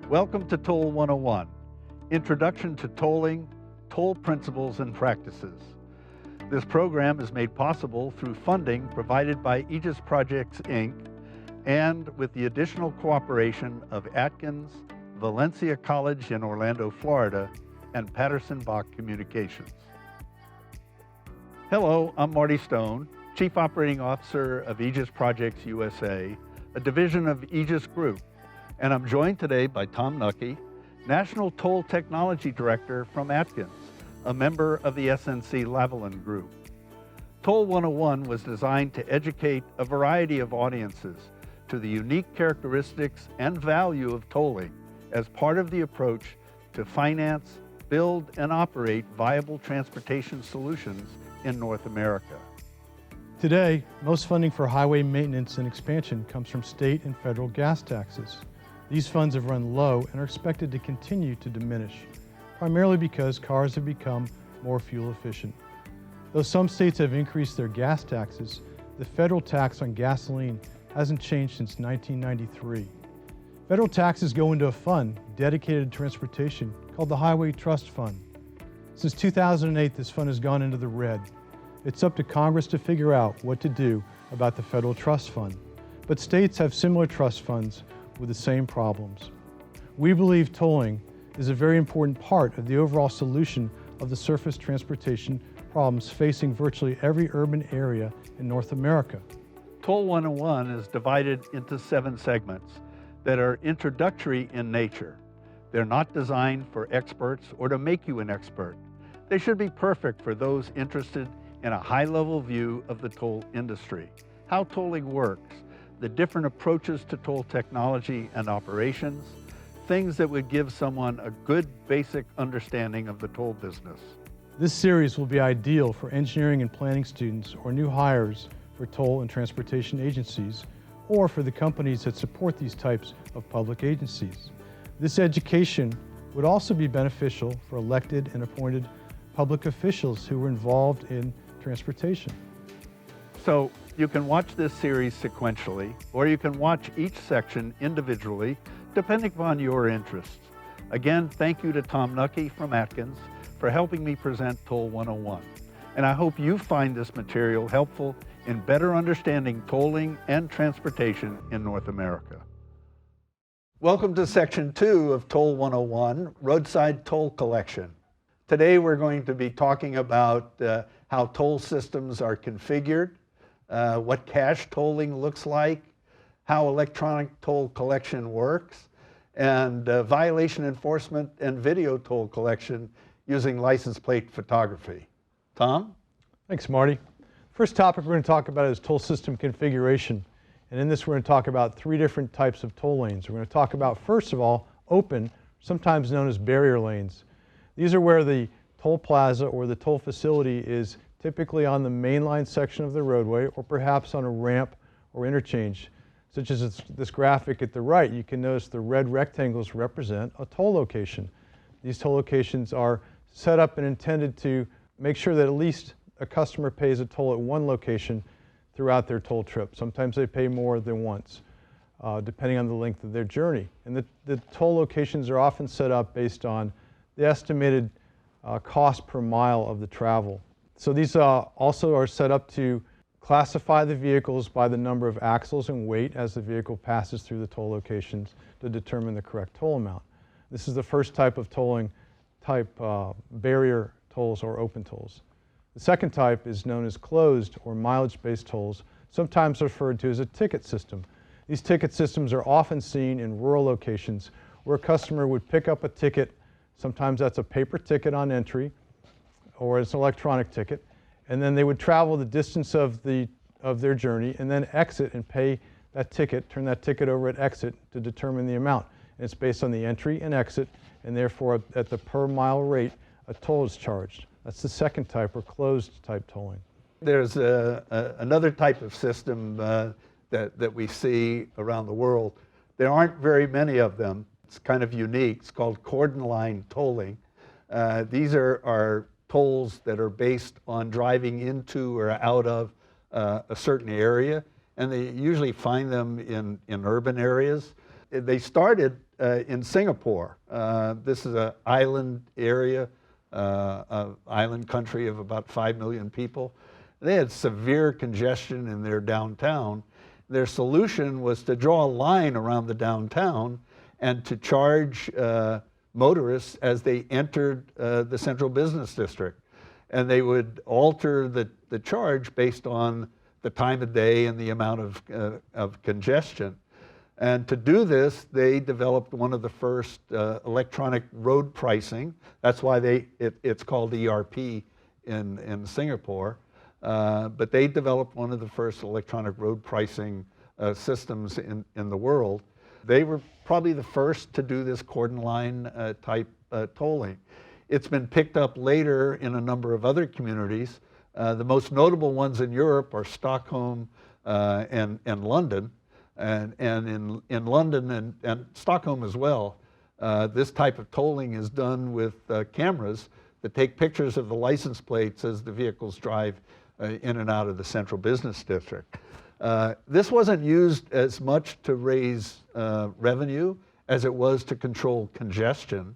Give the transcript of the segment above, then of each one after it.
Welcome to Toll 101, Introduction to Tolling, Toll Principles and Practices. This program is made possible through funding provided by Aegis Projects, Inc., and with the additional cooperation of Atkins, Valencia College in Orlando, Florida, and Patterson-Bach Communications. Hello, I'm Marty Stone, Chief Operating Officer of Aegis Projects USA, a division of Aegis Group, and I'm joined today by Tom Nucky, National Toll Technology Director from Atkins, a member of the SNC Lavalin Group. Toll 101 was designed to educate a variety of audiences to the unique characteristics and value of tolling as part of the approach to finance, build, and operate viable transportation solutions in North America. Today, most funding for highway maintenance and expansion comes from state and federal gas taxes. These funds have run low and are expected to continue to diminish, primarily because cars have become more fuel efficient. Though some states have increased their gas taxes, the federal tax on gasoline hasn't changed since 1993. Federal taxes go into a fund dedicated to transportation called the Highway Trust Fund. Since 2008, this fund has gone into the red. It's up to Congress to figure out what to do about the federal trust fund. But states have similar trust funds with the same problems. We believe tolling is a very important part of the overall solution of the surface transportation problems facing virtually every urban area in North America. Toll 101 is divided into 7 segments that are introductory in nature. They're not designed for experts or to make you an expert. They should be perfect for those interested in a high-level view of the toll industry, how tolling works, the different approaches to toll technology and operations, things that would give someone a good basic understanding of the toll business. This series will be ideal for engineering and planning students or new hires for toll and transportation agencies, or for the companies that support these types of public agencies. This education would also be beneficial for elected and appointed public officials who are involved in transportation. So you can watch this series sequentially, or you can watch each section individually, depending upon your interests. Again, thank you to Tom Nucky from Atkins for helping me present Toll 101. And I hope you find this material helpful in better understanding tolling and transportation in North America. Welcome to Section 2 of Toll 101, Roadside Toll Collection. Today we're going to be talking about how toll systems are configured, what cash tolling looks like, how electronic toll collection works, and violation enforcement and video toll collection using license plate photography. Tom? Thanks, Marty. First topic we're going to talk about is toll system configuration. And in this we're going to talk about 3 different types of toll lanes. We're going to talk about, first of all, open, sometimes known as barrier lanes. These are where the toll plaza or the toll facility is typically on the mainline section of the roadway or perhaps on a ramp or interchange. Such as this graphic at the right, you can notice the red rectangles represent a toll location. These toll locations are set up and intended to make sure that at least a customer pays a toll at one location throughout their toll trip. Sometimes they pay more than once, depending on the length of their journey. And the toll locations are often set up based on the estimated cost per mile of the travel. So these also are set up to classify the vehicles by the number of axles and weight as the vehicle passes through the toll locations to determine the correct toll amount. This is the first type of tolling barrier tolls or open tolls. The second type is known as closed or mileage-based tolls, sometimes referred to as a ticket system. These ticket systems are often seen in rural locations where a customer would pick up a ticket. Sometimes that's a paper ticket on entry, or it's an electronic ticket, and then they would travel the distance of their journey and then exit and pay that ticket, turn that ticket over at exit to determine the amount. And it's based on the entry and exit, and therefore at the per mile rate, a toll is charged. That's the second type, or closed type tolling. There's another type of system that we see around the world. There aren't very many of them. It's kind of unique. It's called Cordon line tolling. These are tolls that are based on driving into or out of a certain area, and they usually find them in urban areas. They started in Singapore. This is an island area, island country of about 5 million people. They had severe congestion in their downtown. Their solution was to draw a line around the downtown and to charge motorists as they entered the central business district. And they would alter the charge based on the time of day and the amount of congestion. And to do this, they developed one of the first electronic road pricing. That's why it's called ERP in Singapore. But they developed one of the first electronic road pricing systems in the world. They were probably the first to do this Cordon line type tolling. It's been picked up later in a number of other communities. The most notable ones in Europe are Stockholm and London. And in London and Stockholm as well, this type of tolling is done with cameras that take pictures of the license plates as the vehicles drive in and out of the central business district. This wasn't used as much to raise revenue as it was to control congestion,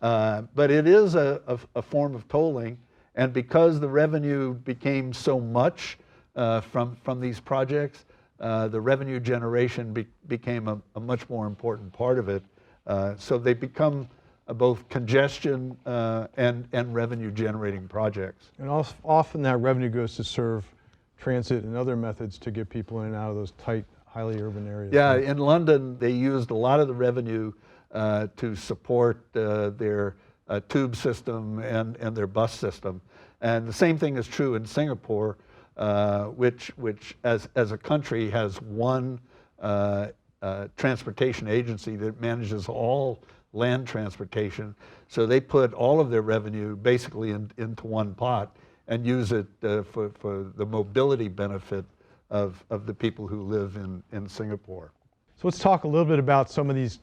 but it is a form of tolling, and because the revenue became so much from these projects, the revenue generation became a much more important part of it. So they become both congestion and revenue generating projects. And often that revenue goes to serve transit and other methods to get people in and out of those tight, highly urban areas. Yeah, in London, they used a lot of the revenue to support their tube system and their bus system. And the same thing is true in Singapore, which as a country has one transportation agency that manages all land transportation. So they put all of their revenue basically into one pot and use it for the mobility benefit of the people who live in Singapore. So let's talk a little bit about some of these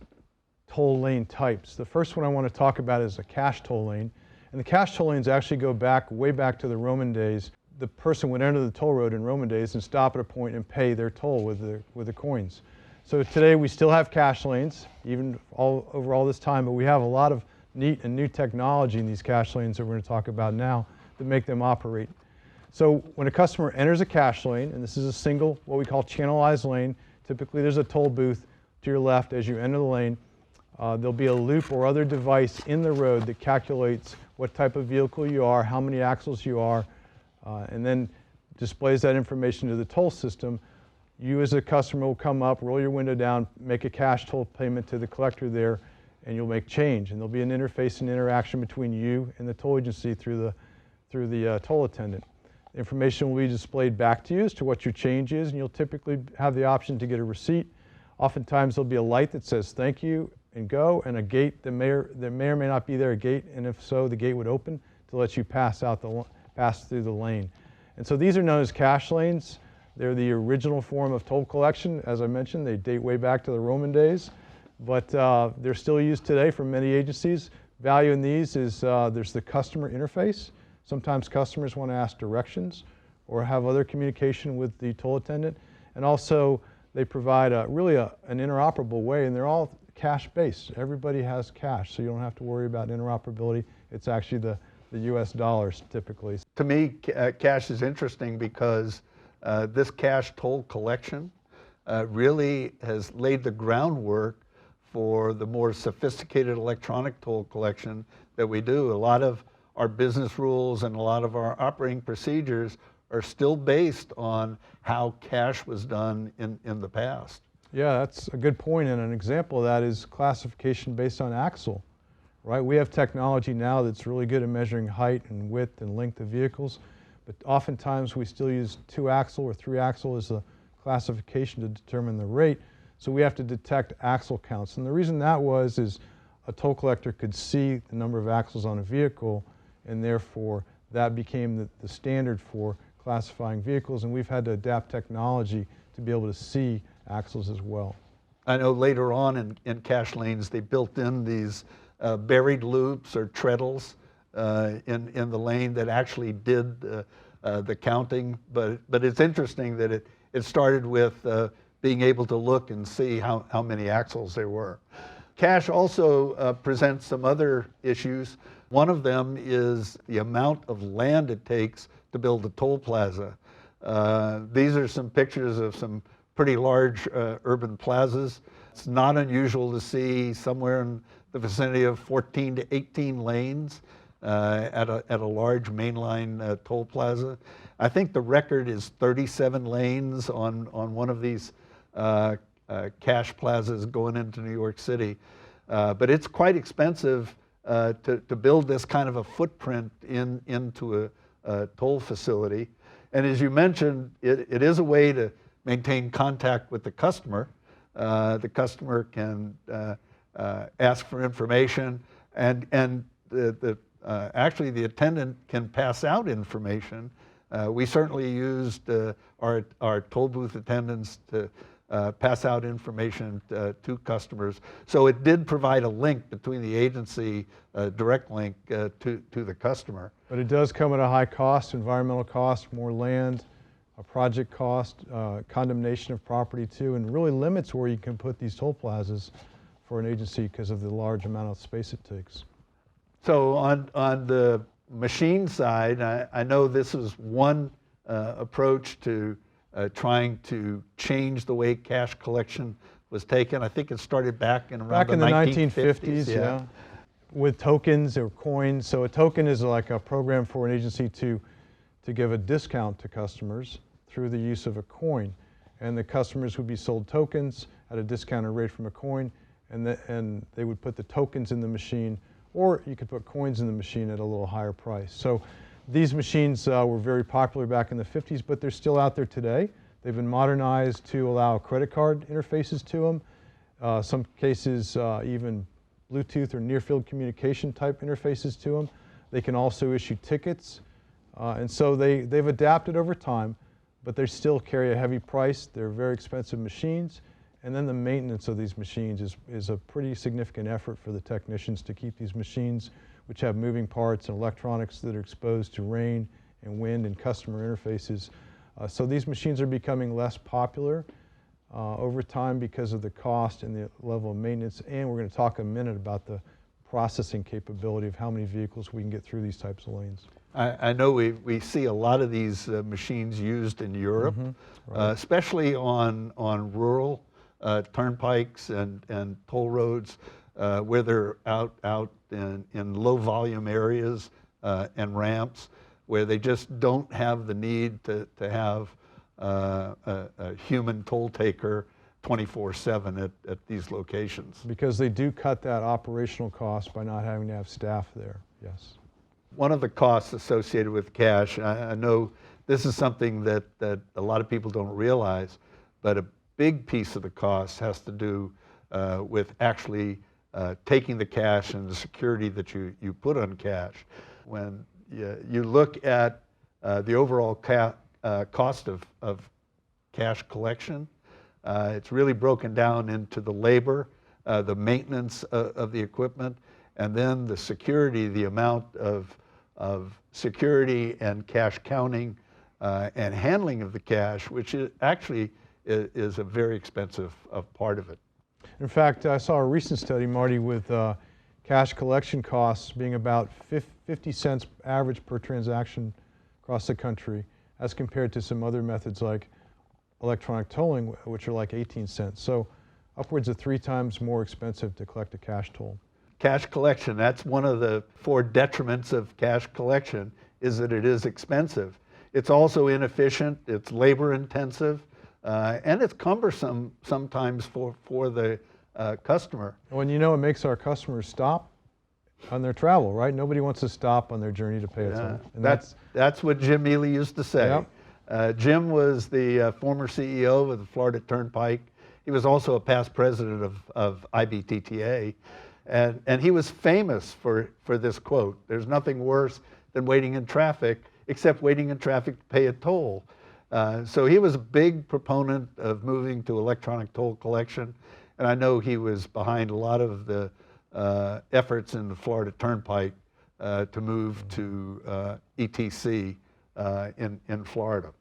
toll lane types. The first one I want to talk about is a cash toll lane. And the cash toll lanes actually go way back to the Roman days. The person would enter the toll road in Roman days and stop at a point and pay their toll with the coins. So today we still have cash lanes, even over all this time, but we have a lot of neat and new technology in these cash lanes that we're going to talk about now that make them operate. So when a customer enters a cash lane, and this is a single, what we call channelized lane, typically there's a toll booth to your left as you enter the lane. There'll be a loop or other device in the road that calculates what type of vehicle you are, how many axles you are, and then displays that information to the toll system. You as a customer will come up, roll your window down, make a cash toll payment to the collector there, and you'll make change. And there'll be an interface and interaction between you and the toll agency through the toll attendant. The information will be displayed back to you as to what your change is, and you'll typically have the option to get a receipt. Oftentimes there'll be a light that says thank you and go, and a gate that may or may not be there, a gate, and if so, the gate would open to let you pass through the lane. And so these are known as cash lanes. They're the original form of toll collection. As I mentioned, they date way back to the Roman days, but they're still used today for many agencies. Value in these is there's the customer interface. Sometimes customers want to ask directions or have other communication with the toll attendant. And also they provide really an interoperable way, and they're all cash-based. Everybody has cash, so you don't have to worry about interoperability. It's actually the US dollars typically. To me, cash is interesting because this cash toll collection really has laid the groundwork for the more sophisticated electronic toll collection that we do. A lot of our business rules and a lot of our operating procedures are still based on how cash was done in the past. Yeah, that's a good point, and an example of that is classification based on axle, right? We have technology now that's really good at measuring height and width and length of vehicles, but oftentimes we still use 2-axle or 3-axle as a classification to determine the rate, so we have to detect axle counts. And the reason that is a toll collector could see the number of axles on a vehicle, and therefore that became the standard for classifying vehicles, and we've had to adapt technology to be able to see axles as well. I know later on in cash lanes they built in these buried loops or treadles in the lane that actually did the counting, but it's interesting that it started with being able to look and see how many axles there were. Cash also presents some other issues. One of them is the amount of land it takes to build a toll plaza. These are some pictures of some pretty large urban plazas. It's not unusual to see somewhere in the vicinity of 14 to 18 lanes at a large mainline toll plaza. I think the record is 37 lanes on one of these cash plazas going into New York City. But it's quite expensive to build this kind of a footprint into a toll facility. And as you mentioned, it is a way to maintain contact with the customer. The customer can ask for information, and actually the attendant can pass out information. We certainly used our toll booth attendants to pass out information to customers. So it did provide a link between the agency, direct link to the customer. But it does come at a high cost, environmental cost, more land, a project cost, condemnation of property too, and really limits where you can put these toll plazas for an agency because of the large amount of space it takes. So on the machine side, I know this is one approach to trying to change the way cash collection was taken. I think it started back in around the 1950s, yeah. With tokens or coins. So a token is like a program for an agency to give a discount to customers through the use of a coin. And the customers would be sold tokens at a discounted rate from a coin, and they would put the tokens in the machine, or you could put coins in the machine at a little higher price. So these machines were very popular back in the 50s, but they're still out there today. They've been modernized to allow credit card interfaces to them. Some cases even Bluetooth or near-field communication type interfaces to them. They can also issue tickets. And so they've adapted over time, but they still carry a heavy price. They're very expensive machines. And then the maintenance of these machines is a pretty significant effort for the technicians to keep these machines, which have moving parts and electronics that are exposed to rain and wind and customer interfaces. So these machines are becoming less popular over time because of the cost and the level of maintenance. And we're going to talk a minute about the processing capability of how many vehicles we can get through these types of lanes. I know we see a lot of these machines used in Europe, right. Especially on rural turnpikes and toll roads where they're out in low volume areas and ramps where they just don't have the need to have a human toll taker 24/7 at these locations. Because they do cut that operational cost by not having to have staff there, yes. One of the costs associated with cash, I know this is something that a lot of people don't realize, but a big piece of the cost has to do with actually taking the cash and the security that you put on cash. When you look at the overall cost of cash collection, it's really broken down into the labor, the maintenance of the equipment, and then the security, the amount of security and cash counting and handling of the cash, which actually is a very expensive part of it. In fact, I saw a recent study, Marty, with cash collection costs being about 50 cents average per transaction across the country, as compared to some other methods like electronic tolling, which are like 18 cents. So upwards of 3 times more expensive to collect a cash toll. Cash collection, that's one of the 4 detriments of cash collection, is that it is expensive. It's also inefficient, it's labor intensive, and it's cumbersome sometimes for the customer. Well, and you know, it makes our customers stop on their travel, right? Nobody wants to stop on their journey to pay a toll. And that's what Jim Ely used to say. Yep. Jim was the former CEO of the Florida Turnpike. He was also a past president of IBTTA. And he was famous for this quote: "There's nothing worse than waiting in traffic, except waiting in traffic to pay a toll." So he was a big proponent of moving to electronic toll collection. And I know he was behind a lot of the efforts in the Florida Turnpike to move to ETC in Florida.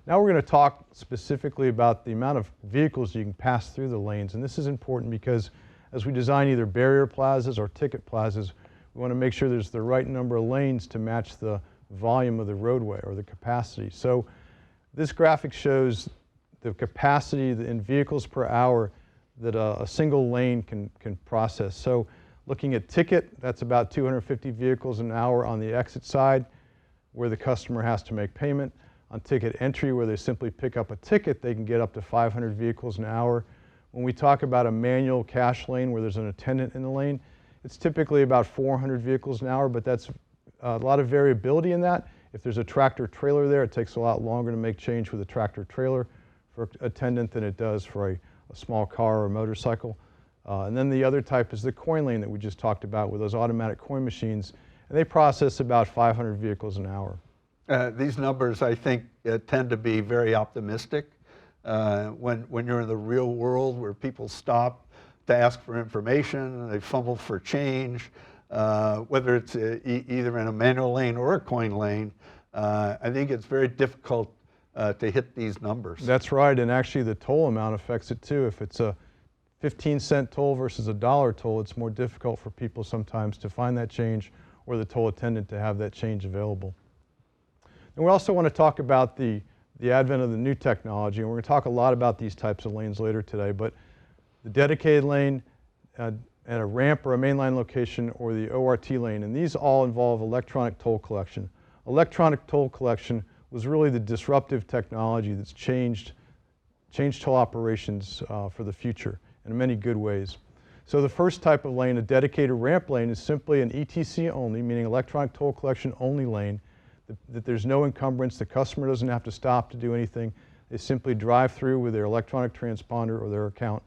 Now we're going to talk specifically about the amount of vehicles you can pass through the lanes. And this is important because as we design either barrier plazas or ticket plazas, we want to make sure there's the right number of lanes to match the volume of the roadway or the capacity. So this graphic shows the capacity in vehicles per hour that a single lane can process. So looking at ticket, that's about 250 vehicles an hour on the exit side where the customer has to make payment. On ticket entry, where they simply pick up a ticket, they can get up to 500 vehicles an hour. When we talk about a manual cash lane where there's an attendant in the lane, it's typically about 400 vehicles an hour, but that's a lot of variability in that. If there's a tractor trailer there, it takes a lot longer to make change with a tractor trailer for attendant than it does for a small car or a motorcycle. And then the other type is the coin lane that we just talked about with those automatic coin machines, and they process about 500 vehicles an hour. These numbers, I think, tend to be very optimistic. When you're in the real world where people stop to ask for information, they fumble for change, whether it's either in a manual lane or a coin lane, I think it's very difficult to hit these numbers. That's right, and actually the toll amount affects it too. If it's a 15-cent toll versus a $1 toll, it's more difficult for people sometimes to find that change or the toll attendant to have that change available. And we also want to talk about the advent of the new technology, and we're going to talk a lot about these types of lanes later today, but the dedicated lane at a ramp or a mainline location or the ORT lane, and these all involve electronic toll collection. Electronic toll collection was really the disruptive technology that's changed toll operations for the future in many good ways. So the first type of lane, a dedicated ramp lane, is simply an ETC only, meaning electronic toll collection only lane, that there's no encumbrance. The customer doesn't have to stop to do anything. They simply drive through with their electronic transponder or their account.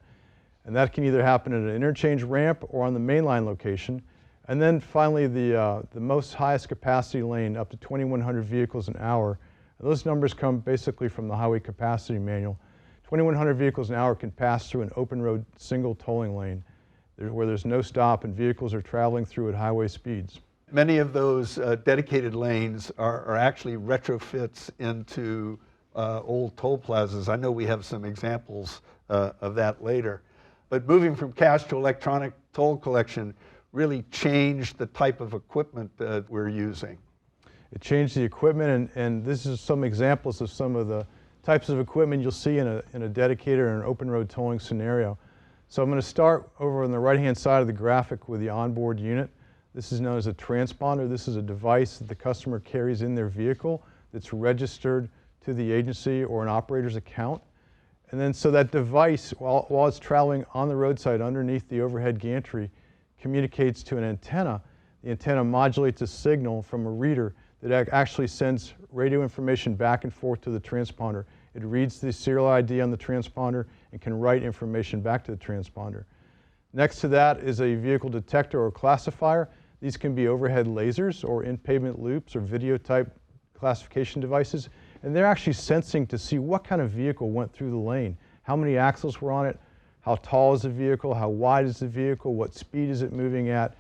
And that can either happen at an interchange ramp or on the mainline location. And then finally, the most highest capacity lane, up to 2,100 vehicles an hour. And those numbers come basically from the Highway Capacity Manual. 2,100 vehicles an hour can pass through an open road single tolling lane where there's no stop and vehicles are traveling through at highway speeds. Many of those dedicated lanes are actually retrofits into old toll plazas. I know we have some examples of that later. But moving from cash to electronic toll collection really changed the type of equipment that we're using. It changed the equipment, and this is some examples of some of the types of equipment you'll see in a dedicated or an open road tolling scenario. So I'm going to start over on the right-hand side of the graphic with the onboard unit. This is known as a transponder. This is a device that the customer carries in their vehicle that's registered to the agency or an operator's account. And then so that device, while it's traveling on the roadside underneath the overhead gantry, communicates to an antenna. The antenna modulates a signal from a reader that actually sends radio information back and forth to the transponder. It reads the serial ID on the transponder and can write information back to the transponder. Next to that is a vehicle detector or classifier. These can be overhead lasers or in-pavement loops or video type classification devices. And they're actually sensing to see what kind of vehicle went through the lane, how many axles were on it, how tall is the vehicle, how wide is the vehicle, what speed is it moving at.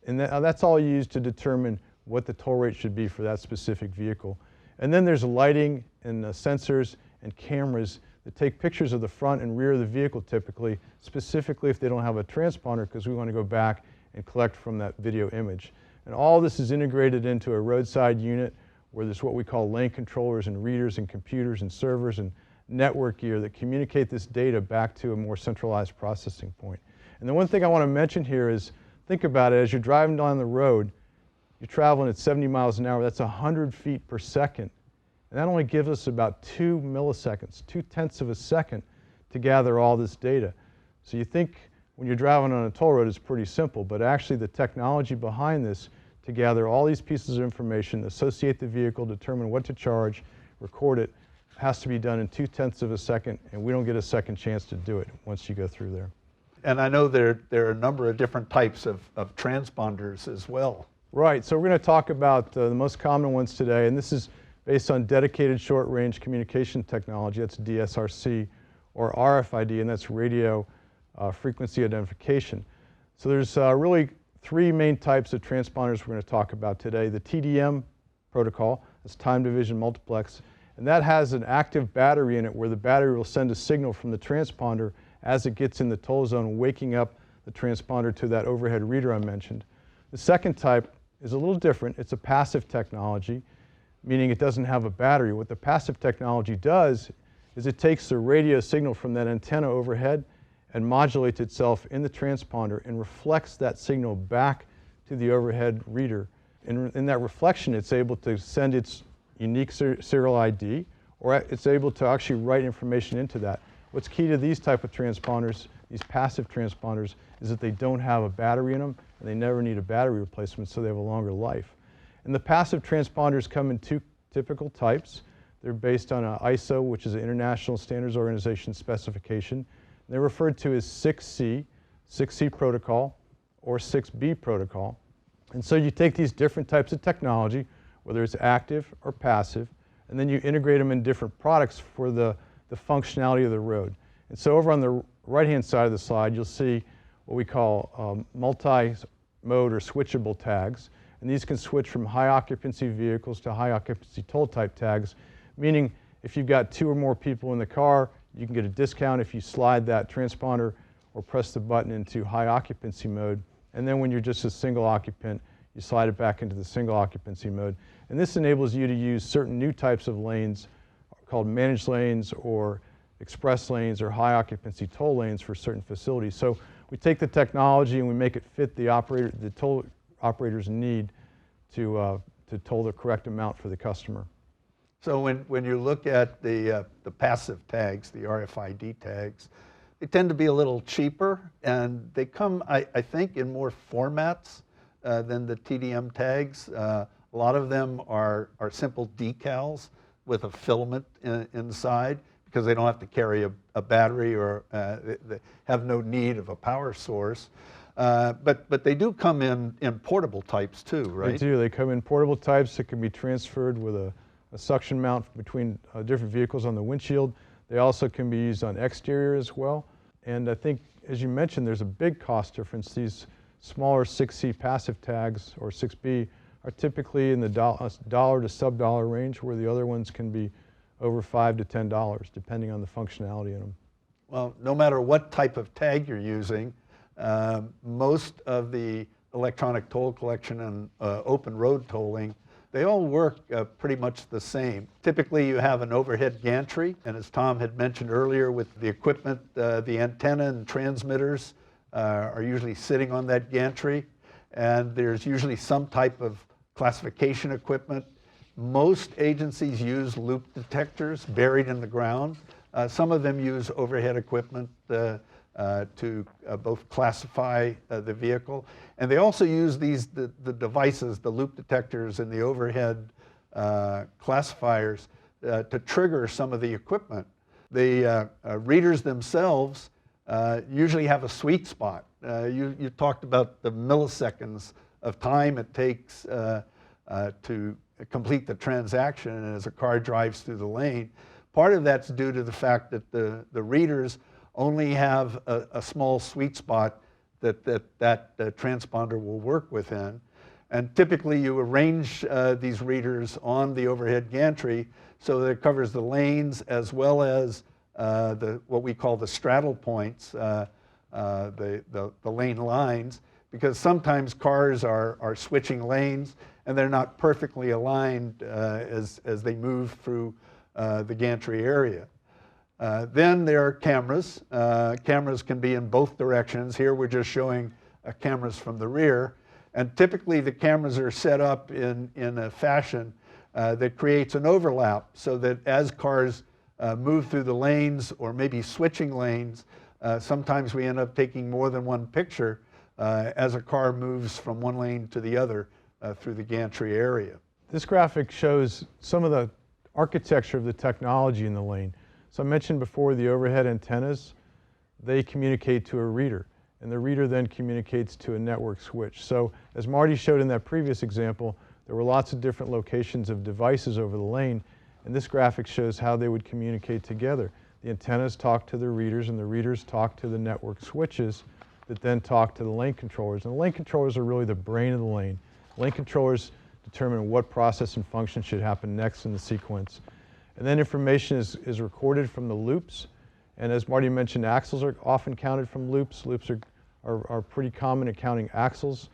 And that's all used to determine what the toll rate should be for that specific vehicle. And then there's lighting and sensors and cameras that take pictures of the front and rear of the vehicle typically, specifically if they don't have a transponder, because we want to go back and collect from that video image. And all this is integrated into a roadside unit where there's what we call lane controllers and readers and computers and servers and network gear that communicate this data back to a more centralized processing point. And the one thing I want to mention here is, think about it, as you're driving down the road, you're traveling at 70 miles an hour, that's 100 feet per second. And that only gives us about 2 milliseconds, 2/10 of a second to gather all this data. So you think when you're driving on a toll road it's pretty simple, but actually the technology behind this to gather all these pieces of information, associate the vehicle, determine what to charge, record it, has to be done in 2/10 of a second, and we don't get a second chance to do it once you go through there. And I know there are a number of different types of transponders as well. Right, so we're going to talk about the most common ones today, and this is based on dedicated short-range communication technology, that's DSRC, or RFID, and that's radio frequency identification. So there's really three main types of transponders we're going to talk about today. The TDM protocol, that's time division multiplex, and that has an active battery in it where the battery will send a signal from the transponder as it gets in the toll zone, waking up the transponder to that overhead reader I mentioned. The second type is a little different. It's a passive technology, meaning it doesn't have a battery. What the passive technology does is it takes the radio signal from that antenna overhead and modulates itself in the transponder and reflects that signal back to the overhead reader. In that reflection, it's able to send its unique serial ID, or it's able to actually write information into that. What's key to these type of transponders, these passive transponders, is that they don't have a battery in them, and they never need a battery replacement, so they have a longer life. And the passive transponders come in two typical types. They're based on an ISO, which is an International Standards Organization specification. They're referred to as 6C, 6C protocol, or 6B protocol. And so you take these different types of technology, whether it's active or passive, and then you integrate them in different products for the functionality of the road. And so over on the right-hand side of the slide, you'll see what we call multi-mode or switchable tags. And these can switch from high occupancy vehicles to high occupancy toll type tags, meaning if you've got 2 or more people in the car, you can get a discount if you slide that transponder or press the button into high occupancy mode. And then when you're just a single occupant, you slide it back into the single occupancy mode. And this enables you to use certain new types of lanes called managed lanes or express lanes or high occupancy toll lanes for certain facilities. So we take the technology and we make it fit the toll operator's need to toll the correct amount for the customer. So when you look at the passive tags, the RFID tags, they tend to be a little cheaper, and they come, I think, in more formats than the TDM tags. A lot of them are simple decals with a filament inside, because they don't have to carry a battery, or they have no need of a power source. But they do come in portable types too, right? They do. They come in portable types that can be transferred with a suction mount between different vehicles on the windshield. They also can be used on exterior as well. And I think, as you mentioned, there's a big cost difference. These smaller 6C passive tags, or 6B, are typically in the dollar to sub-dollar range, where the other ones can be over $5 to $10, depending on the functionality in them. Well, no matter what type of tag you're using, most of the electronic toll collection and open road tolling, they all work pretty much the same. Typically you have an overhead gantry, and as Tom had mentioned earlier, with the equipment, the antenna and transmitters are usually sitting on that gantry, and there's usually some type of classification equipment. Most agencies use loop detectors buried in the ground. Some of them use overhead equipment to both classify the vehicle, and they also use the devices, the loop detectors and the overhead classifiers to trigger some of the equipment. The readers themselves usually have a sweet spot. You talked about the milliseconds of time it takes to complete the transaction as a car drives through the lane. Part of that's due to the fact that the readers only have a small sweet spot that transponder will work within. And typically you arrange these readers on the overhead gantry so that it covers the lanes as well as what we call the straddle points, the lane lines, because sometimes cars are switching lanes and they're not perfectly aligned as they move through the gantry area. Then there are cameras. Cameras can be in both directions. Here we're just showing cameras from the rear. And typically the cameras are set up in a fashion that creates an overlap, so that as cars move through the lanes or maybe switching lanes, sometimes we end up taking more than one picture as a car moves from one lane to the other through the gantry area. This graphic shows some of the architecture of the technology in the lane. So I mentioned before the overhead antennas, they communicate to a reader, and the reader then communicates to a network switch. So as Marty showed in that previous example, there were lots of different locations of devices over the lane, and this graphic shows how they would communicate together. The antennas talk to the readers, and the readers talk to the network switches that then talk to the lane controllers. And the lane controllers are really the brain of the lane. Lane controllers determine what process and function should happen next in the sequence. And then information is recorded from the loops. And as Marty mentioned, axles are often counted from loops. Loops are are pretty common at counting axles,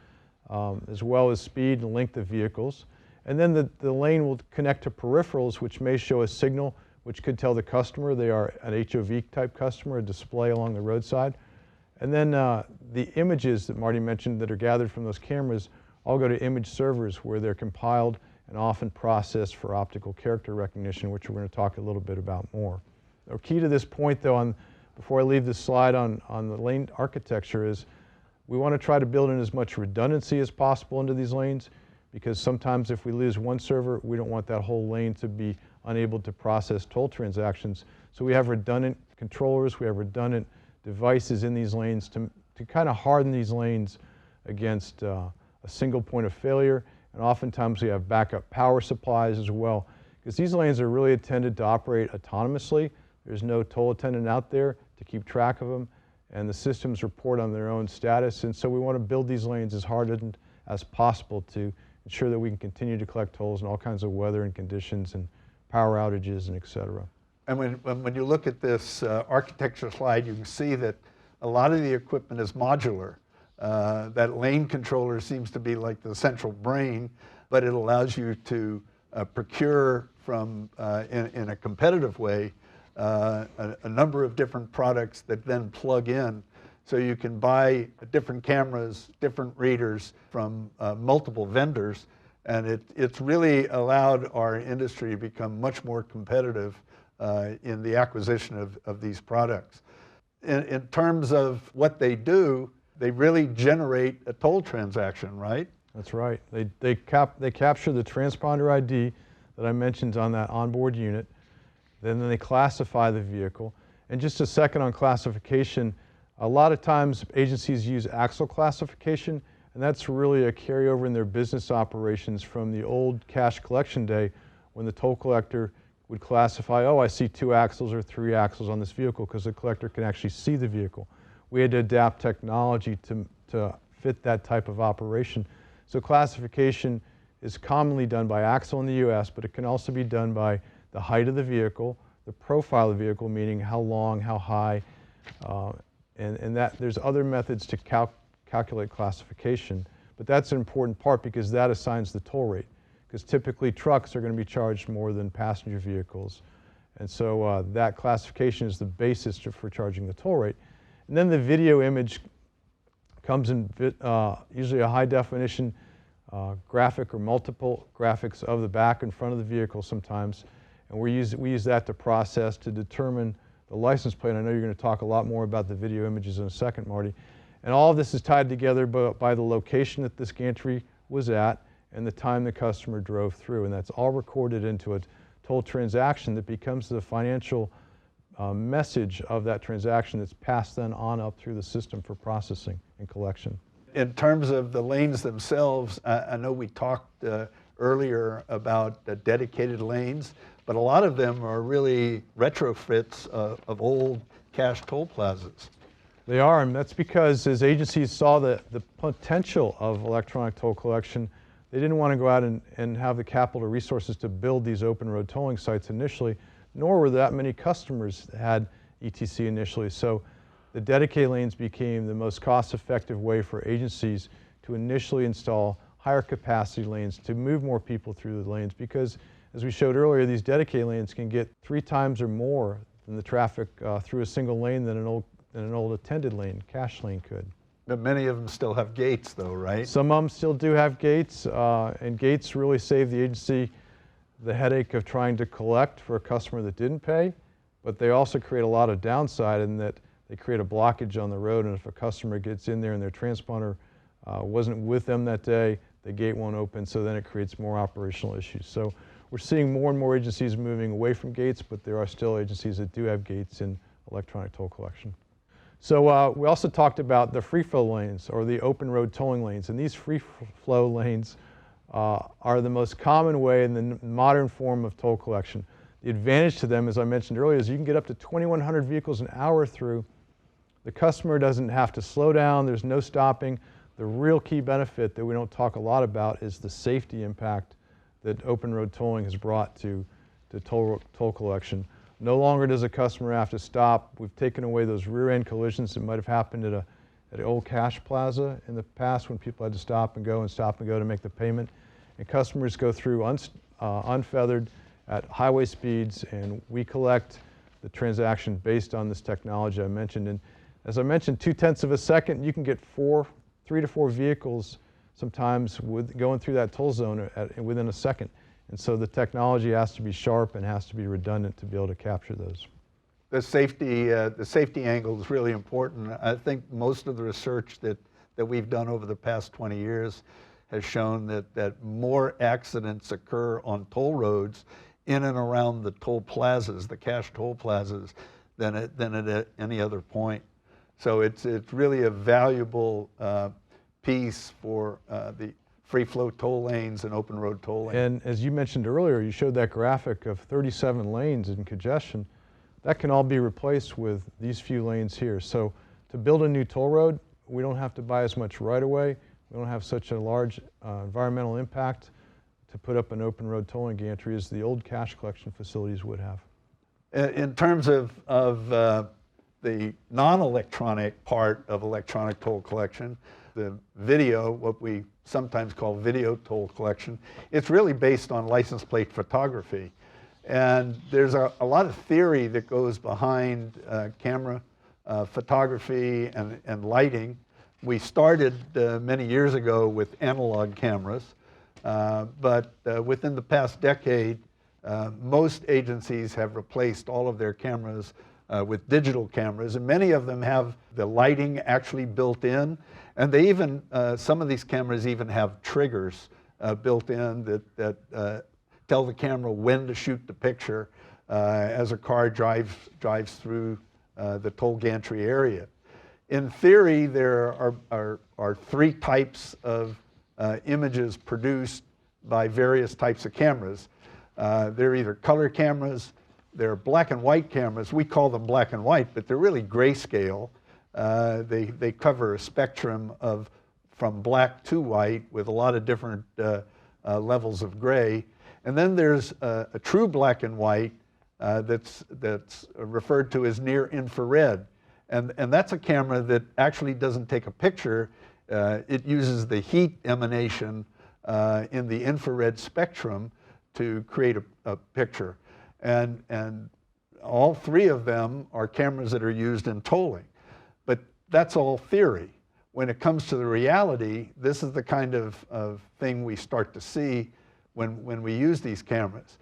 as well as speed and length of vehicles. And then the lane will connect to peripherals, which may show a signal, which could tell the customer they are an HOV type customer, a display along the roadside. And then the images that Marty mentioned that are gathered from those cameras all go to image servers where they're compiled and often processed for optical character recognition, which we're going to talk a little bit about more. The key to this point, though, before I leave this slide on the lane architecture, is we want to try to build in as much redundancy as possible into these lanes, because sometimes if we lose one server, we don't want that whole lane to be unable to process toll transactions. So we have redundant controllers, we have redundant devices in these lanes to kind of harden these lanes against a single point of failure. And oftentimes we have backup power supplies as well, because these lanes are really intended to operate autonomously. There's no toll attendant out there to keep track of them, and the systems report on their own status. And so we want to build these lanes as hardened as possible to ensure that we can continue to collect tolls in all kinds of weather and conditions and power outages and et cetera. And when you look at this architecture slide, you can see that a lot of the equipment is modular. That lane controller seems to be like the central brain, but it allows you to procure from, in a competitive way, a number of different products that then plug in. So you can buy different cameras, different readers from multiple vendors, and it's really allowed our industry to become much more competitive in the acquisition of these products. In terms of what they do, they really generate a toll transaction, right? That's right. They capture the transponder ID that I mentioned on that onboard unit. Then they classify the vehicle. And just a second on classification, a lot of times agencies use axle classification, and that's really a carryover in their business operations from the old cash collection day when the toll collector would classify, oh, I see 2 axles or 3 axles on this vehicle, because the collector can actually see the vehicle. We had to adapt technology to fit that type of operation. So classification is commonly done by axle in the US, but it can also be done by the height of the vehicle, the profile of the vehicle, meaning how long, how high, and that there's other methods to calculate classification, but that's an important part because that assigns the toll rate, because typically trucks are going to be charged more than passenger vehicles, and so that classification is the basis for charging the toll rate. And then the video image comes in usually a high definition graphic or multiple graphics of the back and front of the vehicle sometimes, and we use that to process to determine the license plate. I know you're going to talk a lot more about the video images in a second, Marty. And all of this is tied together by the location that this gantry was at and the time the customer drove through, and that's all recorded into a toll transaction that becomes the financial message of that transaction that's passed then on up through the system for processing and collection. In terms of the lanes themselves, I know we talked earlier about the dedicated lanes, but a lot of them are really retrofits of old cash toll plazas. They are, and that's because as agencies saw the potential of electronic toll collection, they didn't want to go out and have the capital resources to build these open road tolling sites initially, nor were that many customers that had ETC initially. So the dedicated lanes became the most cost-effective way for agencies to initially install higher capacity lanes to move more people through the lanes, because as we showed earlier, these dedicated lanes can get 3 times or more than the traffic through a single lane than an old attended lane, cash lane could. But many of them still have gates though, right? Some of them still do have gates, and gates really save the agency the headache of trying to collect for a customer that didn't pay, but they also create a lot of downside in that they create a blockage on the road, and if a customer gets in there and their transponder wasn't with them that day, the gate won't open, so then it creates more operational issues. So we're seeing more and more agencies moving away from gates, but there are still agencies that do have gates in electronic toll collection. So we also talked about the free flow lanes, or the open road tolling lanes, and these free flow lanes are the most common way in the modern form of toll collection. The advantage to them, as I mentioned earlier, is you can get up to 2,100 vehicles an hour through. The customer doesn't have to slow down, there's no stopping. The real key benefit that we don't talk a lot about is the safety impact that open road tolling has brought to toll collection. No longer does a customer have to stop. We've taken away those rear end collisions that might have happened at at an old cash plaza in the past when people had to stop and go to make the payment. And customers go through unfeathered at highway speeds, and we collect the transaction based on this technology I mentioned. And as I mentioned, 0.2 of a second, you can get 3 to 4 vehicles sometimes going through that toll zone within a second. And so the technology has to be sharp and has to be redundant to be able to capture those. The safety angle is really important. I think most of the research that we've done over the past 20 years has shown that more accidents occur on toll roads in and around the toll plazas, the cash toll plazas, than at any other point. So it's really a valuable piece for the free flow toll lanes and open road toll lanes. And as you mentioned earlier, you showed that graphic of 37 lanes in congestion. That can all be replaced with these few lanes here. So to build a new toll road, we don't have to buy as much right away. We don't have such a large environmental impact to put up an open road tolling gantry as the old cash collection facilities would have. In terms of the non-electronic part of electronic toll collection, the video, what we sometimes call video toll collection, it's really based on license plate photography. And there's a lot of theory that goes behind camera photography and lighting. We started many years ago with analog cameras, but within the past decade, most agencies have replaced all of their cameras with digital cameras, and many of them have the lighting actually built in, and they even, some of these cameras even have triggers built in that tell the camera when to shoot the picture as a car drives through the toll gantry area. In theory, there are 3 types of images produced by various types of cameras. They're either color cameras, they're black and white cameras. We call them black and white, but they're really grayscale. They cover a spectrum from black to white with a lot of different levels of gray. And then there's a true black and white that's referred to as near infrared. And that's a camera that actually doesn't take a picture. It uses the heat emanation in the infrared spectrum to create a picture. And all 3 of them are cameras that are used in tolling. But that's all theory. When it comes to the reality, this is the kind of thing we start to see when we use these cameras.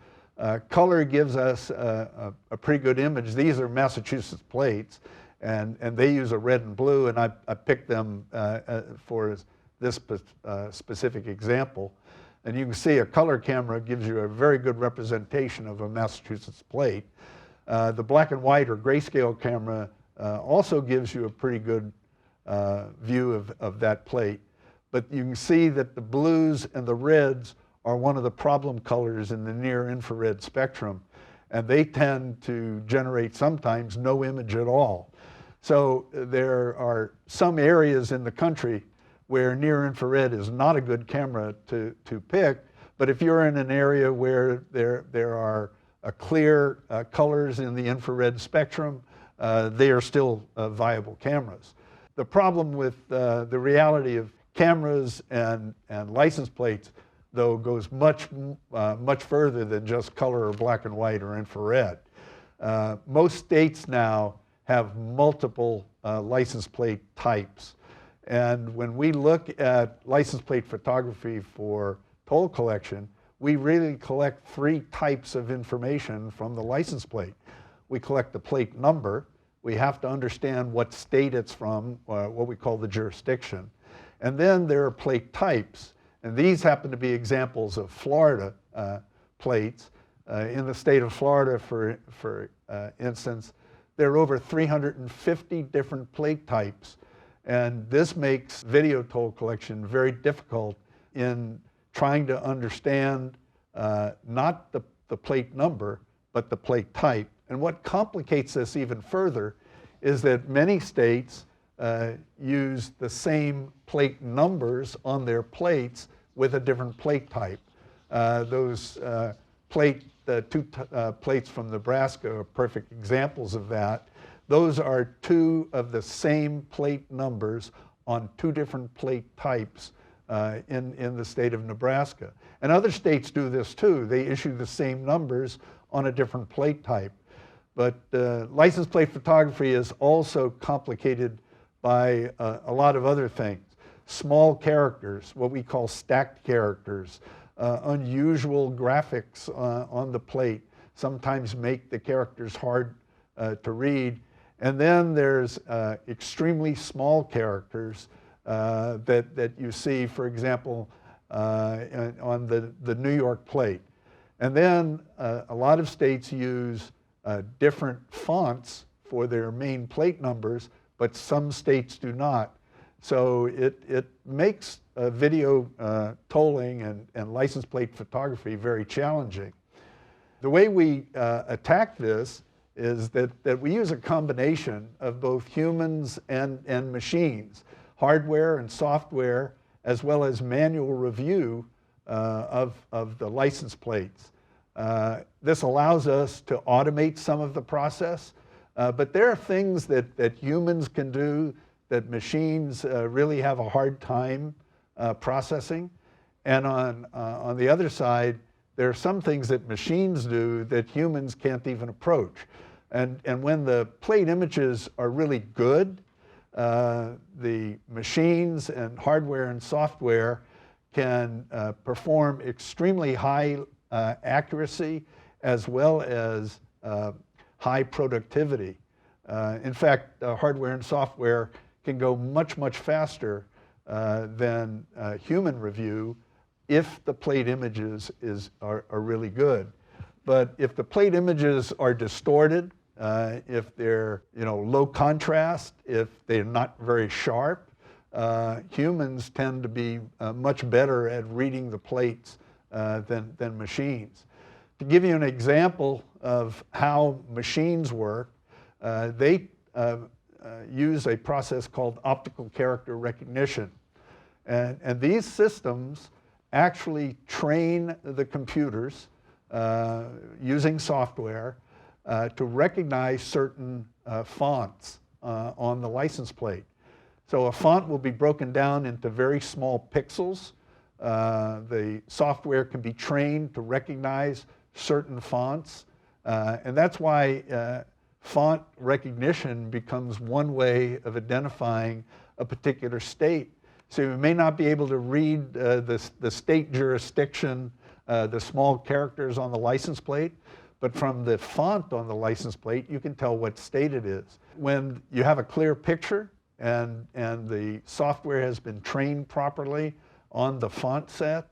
Color gives us a pretty good image. These are Massachusetts plates, and they use a red and blue, and I picked them for this specific example. And you can see a color camera gives you a very good representation of a Massachusetts plate. The black and white or grayscale camera also gives you a pretty good view of that plate. But you can see that the blues and the reds are one of the problem colors in the near infrared spectrum, and they tend to generate sometimes no image at all. So there are some areas in the country where near infrared is not a good camera to pick, but if you're in an area where there are clear colors in the infrared spectrum, they are still viable cameras. The problem with the reality of cameras and license plates, though, goes much further than just color or black and white or infrared. Most states now have multiple license plate types. And when we look at license plate photography for toll collection, we really collect 3 types of information from the license plate. We collect the plate number. We have to understand what state it's from, what we call the jurisdiction. And then there are plate types. And these happen to be examples of Florida plates. In the state of Florida, for instance, there are over 350 different plate types. And this makes video toll collection very difficult in trying to understand not the plate number, but the plate type. And what complicates this even further is that many states use the same plate numbers on their plates with a different plate type. Those 2 plates from Nebraska are perfect examples of that. those are two of the same plate numbers on two different plate types in the state of Nebraska. And other states do this too. They issue the same numbers on a different plate type. But license plate photography is also complicated by a lot of other things. Small characters, what we call stacked characters, unusual graphics on the plate sometimes make the characters hard to read. And then there's extremely small characters that you see, for example, on the New York plate. And then a lot of states use different fonts for their main plate numbers, but some states do not. So it makes video tolling and license plate photography very challenging. The way we attack this is that we use a combination of both humans and machines, hardware and software, as well as manual review of the license plates. This allows us to automate some of the process, but there are things that humans can do that machines really have a hard time processing. And on the other side, there are some things that machines do that humans can't even approach. And when the plate images are really good, the machines and hardware and software can perform extremely high accuracy as well as high productivity. In fact, hardware and software can go much, much faster than human review if the plate images are really good. But if the plate images are distorted, if they're low contrast, if they're not very sharp, humans tend to be much better at reading the plates than machines. To give you an example of how machines work, they use a process called optical character recognition. And these systems actually train the computers using software to recognize certain fonts on the license plate. So a font will be broken down into very small pixels. The software can be trained to recognize certain fonts. And that's why font recognition becomes one way of identifying a particular state. So you may not be able to read the state jurisdiction, the small characters on the license plate, but from the font on the license plate, you can tell what state it is. When you have a clear picture and the software has been trained properly on the font set,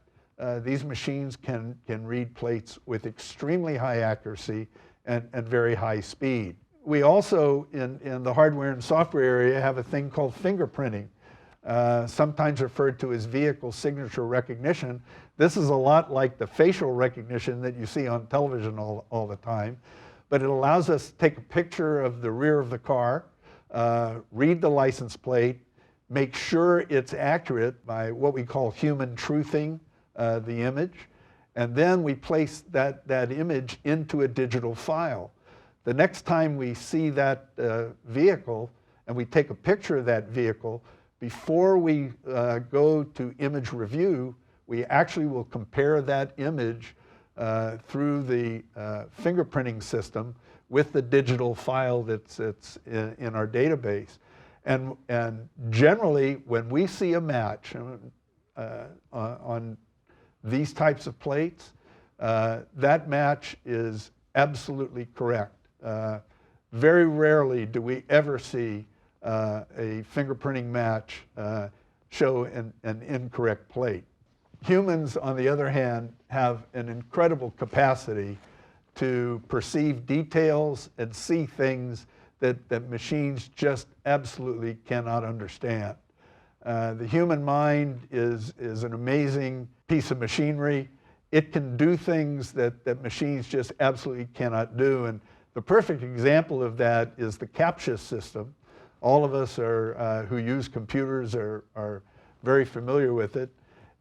these machines can read plates with extremely high accuracy and very high speed. We also, in the hardware and software area, have a thing called fingerprinting, sometimes referred to as vehicle signature recognition. This is a lot like the facial recognition that you see on television all the time, but it allows us to take a picture of the rear of the car, read the license plate, make sure it's accurate by what we call human truthing the image, and then we place that image into a digital file. The next time we see that vehicle and we take a picture of that vehicle, before we go to image review, we actually will compare that image through the fingerprinting system with the digital file that's in our database. And generally, when we see a match on these types of plates, that match is absolutely correct. Very rarely do we ever see a fingerprinting match show an incorrect plate. Humans, on the other hand, have an incredible capacity to perceive details and see things that machines just absolutely cannot understand. The human mind is an amazing piece of machinery. It can do things that machines just absolutely cannot do. And the perfect example of that is the CAPTCHA system. All of us who use computers are very familiar with it.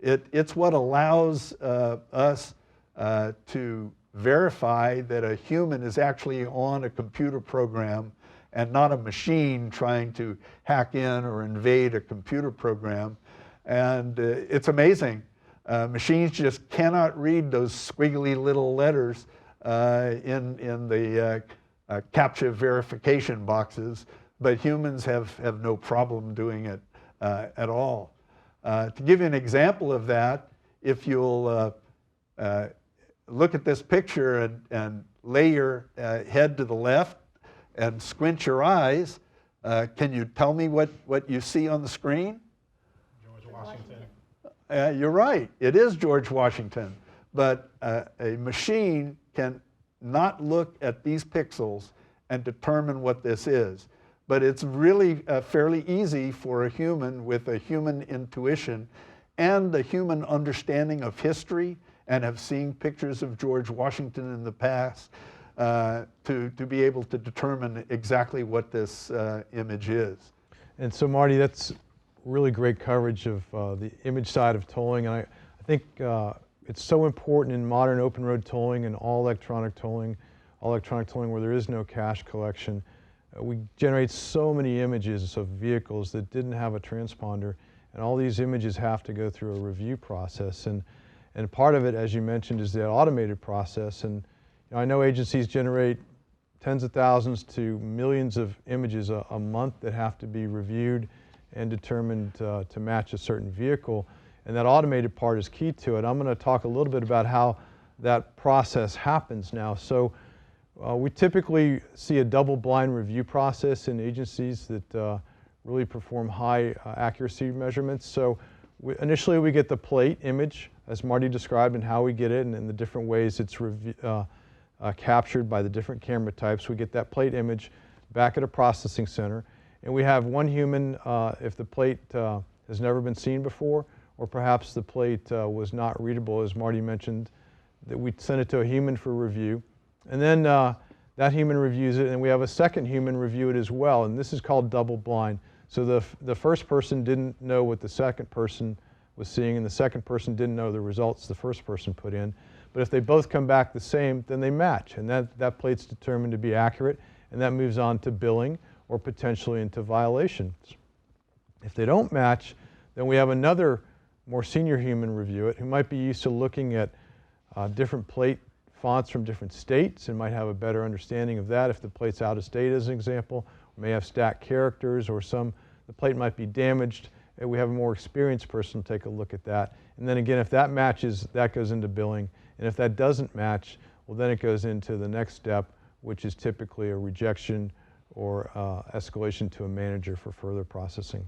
It's what allows us to verify that a human is actually on a computer program and not a machine trying to hack in or invade a computer program. And it's amazing. Machines just cannot read those squiggly little letters in the CAPTCHA verification boxes, but humans have no problem doing it at all. To give you an example of that, if you'll look at this picture and lay your head to the left and squint your eyes, can you tell me what you see on the screen? George Washington. You're right, it is George Washington. But a machine can not look at these pixels and determine what this is. But it's really fairly easy for a human with a human intuition and a human understanding of history and have seen pictures of George Washington in the past to be able to determine exactly what this image is. And so, Marty, that's really great coverage of the image side of tolling. And I think it's so important in modern open road tolling and all electronic tolling where there is no cache collection. We generate so many images of vehicles that didn't have a transponder, and all these images have to go through a review process. And part of it, as you mentioned, is the automated process. And I know agencies generate tens of thousands to millions of images a month that have to be reviewed and determined to match a certain vehicle. And that automated part is key to it. I'm going to talk a little bit about how that process happens now. So we typically see a double-blind review process in agencies that really perform high accuracy measurements. So initially we get the plate image, as Marty described, and how we get it, and in the different ways it's captured by the different camera types. We get that plate image back at a processing center, and we have one human, if the plate has never been seen before, or perhaps the plate was not readable, as Marty mentioned, that we send it to a human for review. And then that human reviews it, and we have a second human review it as well, and this is called double blind. So the first person didn't know what the second person was seeing, and the second person didn't know the results the first person put in. But if they both come back the same, then they match, and that plate's determined to be accurate, and that moves on to billing or potentially into violations. If they don't match, then we have another more senior human review it, who might be used to looking at different plate fonts from different states and might have a better understanding of that if the plate's out of state, as an example, or may have stacked characters, or the plate might be damaged, and we have a more experienced person take a look at that. And then again, if that matches, that goes into billing, and if that doesn't match, well, then it goes into the next step, which is typically a rejection or escalation to a manager for further processing.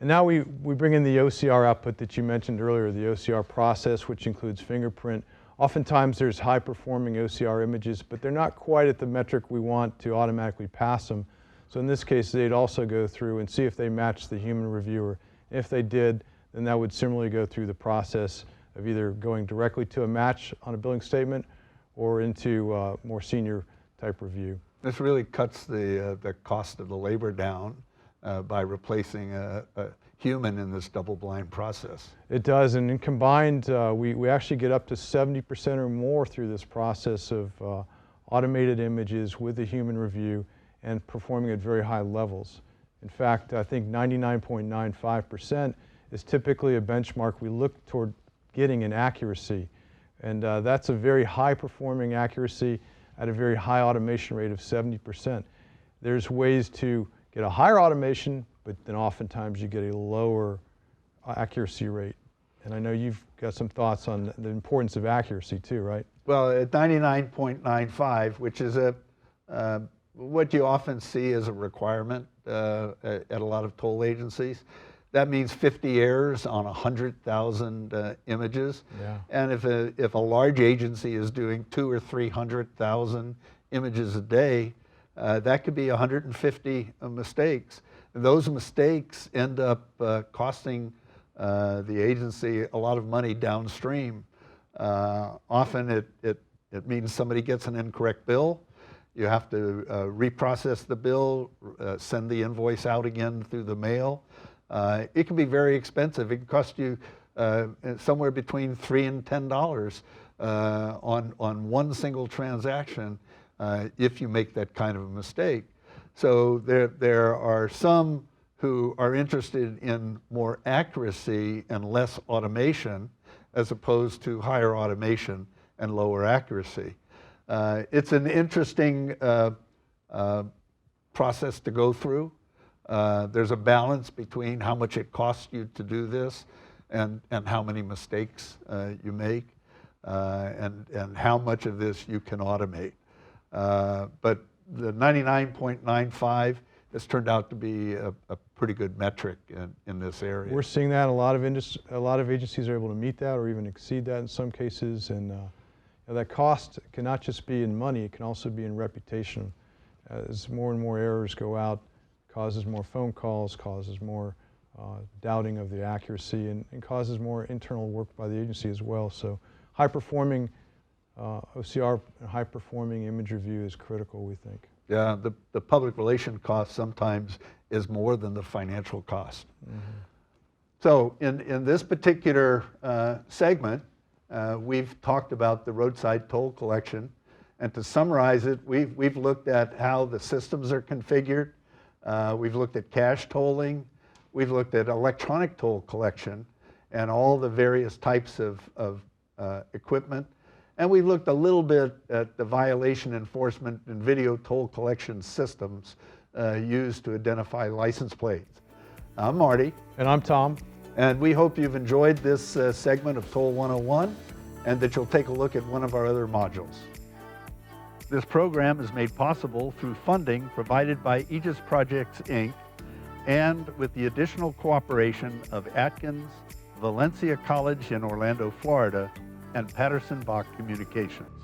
And now we bring in the OCR output that you mentioned earlier, the OCR process, which includes fingerprint. Oftentimes there's high-performing OCR images, but they're not quite at the metric we want to automatically pass them. So in this case, they'd also go through and see if they match the human reviewer. If they did, then that would similarly go through the process of either going directly to a match on a billing statement or into more senior type review. This really cuts the cost of the labor down by replacing a human in this double-blind process. It does, and in combined, we actually get up to 70% or more through this process of automated images with a human review and performing at very high levels. In fact, I think 99.95% is typically a benchmark we look toward getting in accuracy. And that's a very high-performing accuracy at a very high automation rate of 70%. There's ways to get a higher automation, but then oftentimes you get a lower accuracy rate. And I know you've got some thoughts on the importance of accuracy too, right? Well, at 99.95, which is what you often see as a requirement at a lot of toll agencies, that means 50 errors on 100,000 images. Yeah. And if a large agency is doing 200,000 or 300,000 images a day, that could be 150 mistakes. Those mistakes end up costing the agency a lot of money downstream. Often it means somebody gets an incorrect bill. You have to reprocess the bill, send the invoice out again through the mail. It can be very expensive. It can cost you somewhere between $3 and $10 on one single transaction if you make that kind of a mistake. So there are some who are interested in more accuracy and less automation, as opposed to higher automation and lower accuracy. It's an interesting process to go through. There's a balance between how much it costs you to do this and how many mistakes you make, and how much of this you can automate. But the 99.95 has turned out to be a pretty good metric in this area. We're seeing that a lot of agencies are able to meet that or even exceed that in some cases, and that cost cannot just be in money, it can also be in reputation. As more and more errors go out, causes more phone calls, causes more doubting of the accuracy, and causes more internal work by the agency as well. So high-performing OCR and high-performing image review is critical, we think. Yeah, the public relation cost sometimes is more than the financial cost. Mm-hmm. So in this particular segment, we've talked about the roadside toll collection. And to summarize it, we've looked at how the systems are configured. We've looked at cash tolling. We've looked at electronic toll collection and all the various types of equipment. And we looked a little bit at the violation enforcement and video toll collection systems used to identify license plates. I'm Marty. And I'm Tom. And we hope you've enjoyed this segment of Toll 101 and that you'll take a look at one of our other modules. This program is made possible through funding provided by Aegis Projects, Inc., and with the additional cooperation of Atkins, Valencia College in Orlando, Florida, and Patterson-Bach Communications.